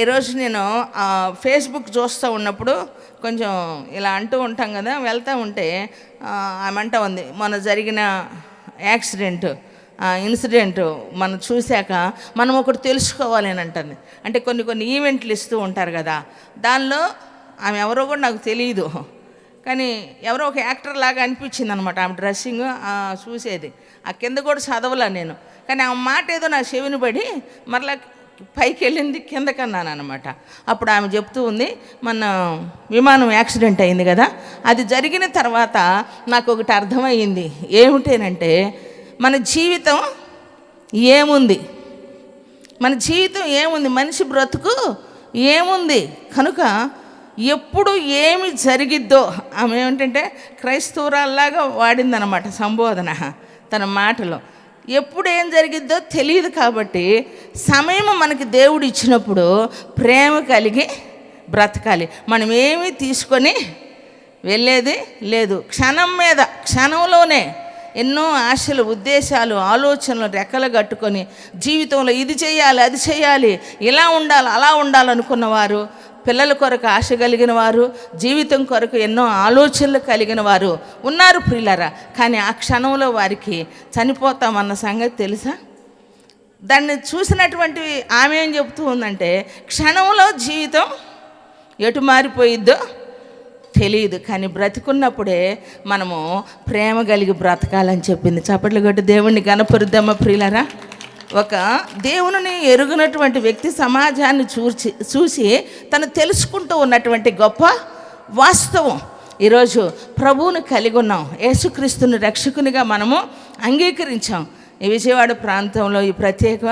ఈరోజు నేను ఫేస్బుక్ చూస్తూ ఉన్నప్పుడు కొంచెం ఇలా అంటూ ఉంటాం కదా, వెళ్తూ ఉంటే ఆమె అంటూ ఉంది, మొన్న జరిగిన ఇన్సిడెంట్ మనం చూశాక మనం ఒకటి తెలుసుకోవాలి అని అంటుంది. అంటే కొన్ని ఈవెంట్లు ఇస్తూ ఉంటారు కదా, దానిలో ఆమె ఎవరో కూడా నాకు తెలియదు, కానీ ఎవరో ఒక యాక్టర్ లాగా అనిపించింది అనమాట ఆమె డ్రెస్సింగ్ చూసేది. ఆ కింద కూడా చదవలే నేను, కానీ ఆ మాట ఏదో నా చెవిని పడి మరలా పైకి వెళ్ళింది కిందకన్నాను అనమాట. అప్పుడు ఆమె చెప్తూ ఉంది, మన విమానం యాక్సిడెంట్ అయింది కదా, అది జరిగిన తర్వాత నాకు ఒకటి అర్థమయ్యింది. ఏమిటేనంటే మన జీవితం ఏముంది, మనిషి బ్రతుకు ఏముంది కనుక ఎప్పుడు ఏమి జరిగిద్దో, ఆమె ఏమిటంటే క్రైస్తవురాల్లాగా వాడిందనమాట సంబోధన తన మాటలో. ఎప్పుడు ఏం జరిగిద్దో తెలియదు కాబట్టి సమయం మనకి దేవుడు ఇచ్చినప్పుడు ప్రేమ కలిగి బ్రతకాలి. మనం ఏమీ తీసుకొని వెళ్ళేది లేదు. క్షణంలోనే ఎన్నో ఆశలు, ఉద్దేశాలు, ఆలోచనలు రెక్కలు కట్టుకొని జీవితంలో ఇది చేయాలి, అది చేయాలి, ఇలా ఉండాలి, అలా ఉండాలనుకున్నవారు, పిల్లల కొరకు ఆశ కలిగిన వారు, జీవితం కొరకు ఎన్నో ఆలోచనలు కలిగిన వారు ఉన్నారు ప్రియులారా. కానీ ఆ క్షణంలో వారికి చనిపోతామన్న సంగతి తెలుసా? దాన్ని చూసినటువంటి ఆమె ఏం చెబుతూ ఉందంటే, క్షణంలో జీవితం ఎటు మారిపోయిద్దో తెలియదు, కానీ బ్రతికున్నప్పుడే మనము ప్రేమ కలిగి బ్రతకాలని చెప్పింది. చప్పట్లు కొట్టి దేవుణ్ణి గణపరుద్దామా ప్రియులారా. ఒక దేవుని ఎరుగునటువంటి వ్యక్తి సమాజాన్ని చూసి తను తెలుసుకుంటూ ఉన్నటువంటి గొప్ప వాస్తవం. ఈరోజు ప్రభువుని కలిగి ఉన్నాం, యేసుక్రీస్తుని రక్షకునిగా మనము అంగీకరించాం. ఈ విజయవాడ ప్రాంతంలో ఈ ప్రత్యేక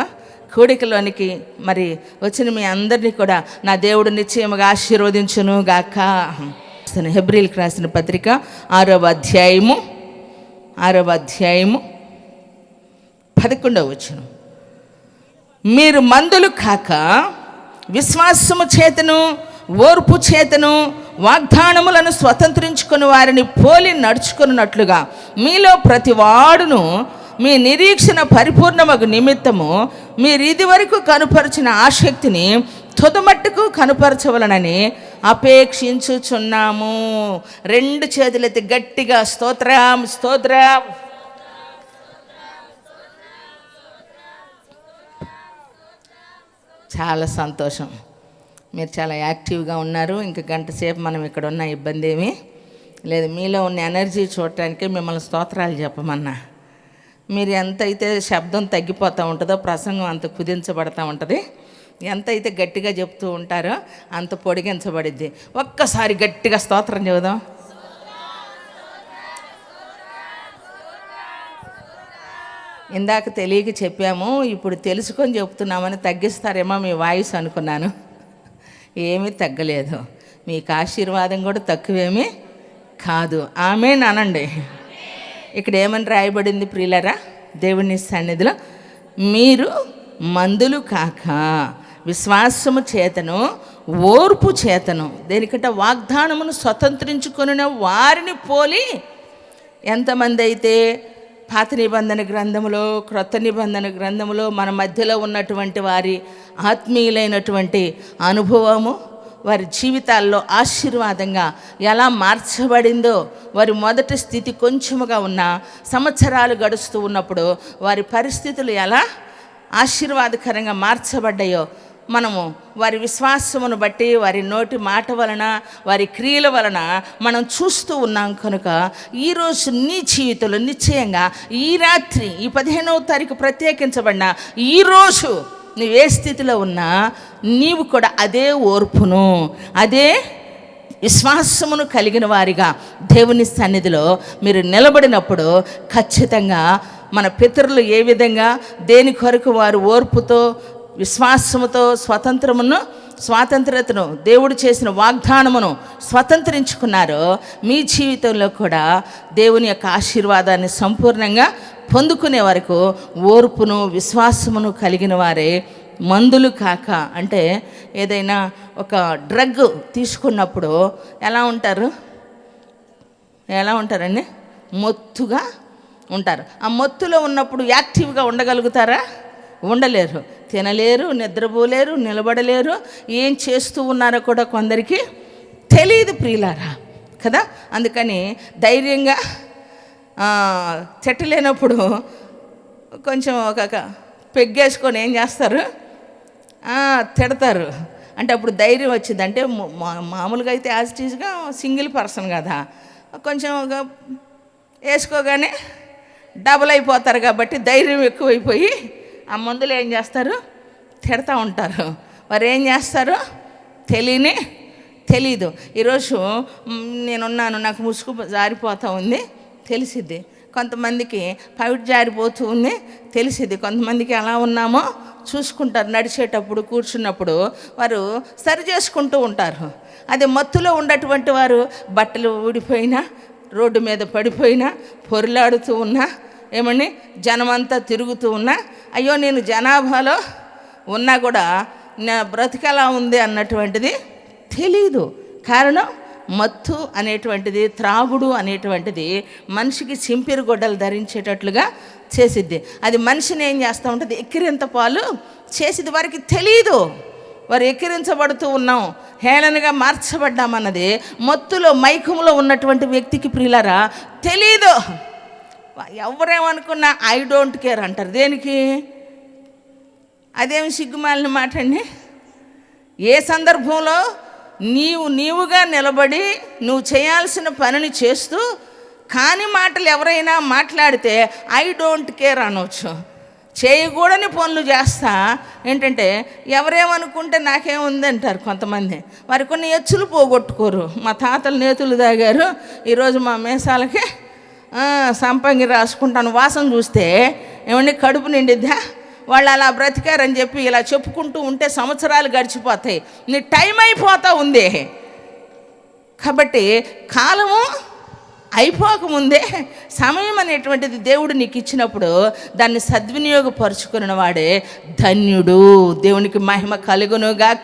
కూడికలోనికి మరి వచ్చిన మీ అందరినీ కూడా నా దేవుడు నిశ్చయముగా ఆశీర్వదించును గాక. హెబ్రీయులకు రాసిన పత్రిక 6వ అధ్యాయము 11వ వచనం, మీరు మందులు కాక విశ్వాసము చేతను ఓర్పు చేతను వాగ్దానములను స్వతంత్రించుకుని వారిని పోలి నడుచుకున్నట్లుగా మీలో ప్రతి వాడును మీ నిరీక్షణ పరిపూర్ణమగు నిమిత్తము మీరు ఇది వరకు కనుపరిచిన ఆసక్తిని తుదమట్టుకు కనుపరచవలనని అపేక్షించుచున్నాము. 2 చేతులెత్తి గట్టిగా స్తోత్రం, స్తోత్రం. చాలా సంతోషం, మీరు చాలా యాక్టివ్గా ఉన్నారు. ఇంక గంట సేపు మనం ఇక్కడ ఉన్న ఇబ్బంది ఏమీ లేదు. మీలో ఉన్న ఎనర్జీ చూడటానికి మిమ్మల్ని స్తోత్రాలు చెప్పమన్నా. మీరు ఎంతైతే శబ్దం తగ్గిపోతూ ఉంటుందో ప్రసంగం అంత కుదించబడతా ఉంటుంది. ఎంతైతే గట్టిగా చెప్తూ ఉంటారో అంత పొడిగించబడిద్ది. ఒక్కసారి గట్టిగా స్తోత్రం చెబుదాం. ఇందాక తెలియక చెప్పాము, ఇప్పుడు తెలుసుకొని చెప్తున్నామని తగ్గిస్తారేమో మీ వాయిస్ అనుకున్నాను. ఏమీ తగ్గలేదు, మీకు ఆశీర్వాదం కూడా తక్కువేమీ కాదు. ఆమేన్ అనండి. ఇక్కడ ఏమని రాయబడింది ప్రియులరా దేవుని సన్నిధిలో? మీరు మందులు కాక విశ్వాసము చేతను ఓర్పు చేతను, దేనికంటే వాగ్దానమును స్వతంత్రించుకున్న వారిని పోలి. ఎంతమంది అయితే పాత నిబంధన గ్రంథములో, క్రొత్త నిబంధన గ్రంథములో మన మధ్యలో ఉన్నటువంటి వారి ఆత్మీయులైనటువంటి అనుభవము, వారి జీవితాల్లో ఆశీర్వాదంగా ఎలా మార్చబడిందో, వారి మొదటి స్థితి కొంచెముగా ఉన్న సంవత్సరాలు గడుస్తూ ఉన్నప్పుడు వారి పరిస్థితులు ఎలా ఆశీర్వాదకరంగా మార్చబడ్డాయో మనము వారి విశ్వాసమును బట్టి, వారి నోటి మాట వలన, వారి క్రియల వలన మనం చూస్తూ ఉన్నాం. కనుక ఈరోజు నీ జీవితంలో నిశ్చయంగా ఈ రాత్రి, ఈ 15వ తారీఖు ప్రత్యేకించబడిన ఈరోజు నువ్వు ఏ స్థితిలో ఉన్నా నీవు కూడా అదే ఓర్పును, అదే విశ్వాసమును కలిగిన వారిగా దేవుని సన్నిధిలో మీరు నిలబడినప్పుడు ఖచ్చితంగా మన పితరులు ఏ విధంగా దేని కొరకు వారు ఓర్పుతో విశ్వాసముతో స్వాతంత్రతను దేవుడు చేసిన వాగ్దానమును స్వతంత్రించుకున్నారో మీ జీవితంలో కూడా దేవుని యొక్క ఆశీర్వాదాన్ని సంపూర్ణంగా పొందుకునే వరకు ఓర్పును విశ్వాసమును కలిగిన వారే మందులు కాక. అంటే ఏదైనా ఒక డ్రగ్ తీసుకున్నప్పుడు ఎలా ఉంటారండి? మొత్తుగా ఉంటారు. ఆ మొత్తులో ఉన్నప్పుడు యాక్టివ్గా ఉండగలుగుతారా? ఉండలేరు. తినలేరు, నిద్రపోలేరు, నిలబడలేరు, ఏం చేస్తూ ఉన్నారో కూడా కొందరికి తెలియదు ప్రియులారా కదా. అందుకని ధైర్యంగా చెట్టలేనప్పుడు కొంచెం ఒక పెగ్గేసుకొని ఏం చేస్తారు, తిడతారు. అంటే అప్పుడు ధైర్యం వచ్చింది. అంటే మామూలుగా అయితే యాజ్ ఇట్ ఈజ్గా సింగిల్ పర్సన్ కదా, కొంచెం వేసుకోగానే డబుల్ అయిపోతారు కాబట్టి ధైర్యం ఎక్కువైపోయి ఆ మందులు ఏం చేస్తారు, తిడతా ఉంటారు. వారు ఏం చేస్తారు తెలీదు. ఈరోజు నేనున్నాను, నాకు ముసుగు జారిపోతూ ఉంది తెలిసిద్ది, కొంతమందికి పవిట్ జారిపోతూ ఉంది తెలిసిద్ది, కొంతమందికి ఎలా ఉన్నామో చూసుకుంటారు. నడిచేటప్పుడు కూర్చున్నప్పుడు వారు సరి చేసుకుంటూ ఉంటారు. అదే మత్తులో ఉన్నటువంటి వారు బట్టలు ఊడిపోయినా, రోడ్డు మీద పడిపోయినా, పొరులాడుతూ ఉన్నా, ఏమని జనమంతా తిరుగుతూ ఉన్నా, అయ్యో నేను జనాభాలో ఉన్నా కూడా నా బ్రతికెలా ఉంది అన్నటువంటిది తెలీదు. కారణం మత్తు అనేటువంటిది, త్రాగుడు అనేటువంటిది మనిషికి చింపిరి గొడ్డలు ధరించేటట్లుగా చేసిద్ది. అది మనిషిని ఏం చేస్తూ ఉంటుంది, ఎక్కిరింత పాలు చేసిద్ది. వారికి తెలీదు వారు ఎక్కిరించబడుతూ ఉన్నాం, హేళనగా మార్చబడ్డామన్నది మత్తులో మైకంలో ఉన్నటువంటి వ్యక్తికి ప్రియులారా తెలీదు. ఎవరేమనుకున్నా ఐ డోంట్ కేర్ అంటారు. దేనికి? అదేమి సిగ్గుమాలిన మాట అండి. ఏ సందర్భంలో నీవుగా నిలబడి నువ్వు చేయాల్సిన పనిని చేస్తూ కాని మాటలు ఎవరైనా మాట్లాడితే ఐ డోంట్ కేర్ అనవచ్చు. చేయకూడని పనులు చేస్తా ఏంటంటే ఎవరేమనుకుంటే నాకేముంది అంటారు కొంతమంది. వారి కొన్ని ఎచ్చులు పోగొట్టుకోరు. మా తాతలు నేతులు తాగారు, ఈరోజు మా మీసాలకి సంపంగి రాసుకుంటాను, వాసన చూస్తే ఏమండి కడుపు నిండిద్దా? వాళ్ళు అలా బ్రతికారని చెప్పి ఇలా చెప్పుకుంటూ ఉంటే సంవత్సరాలు గడిచిపోతాయి, నీ టైం అయిపోతూ ఉంది. కాబట్టి కాలము అయిపోకముందే సమయం అనేటువంటిది దేవుడు నీకు ఇచ్చినప్పుడు దాన్ని సద్వినియోగపరుచుకున్న వాడే ధన్యుడు. దేవునికి మహిమ కలుగునుగాక.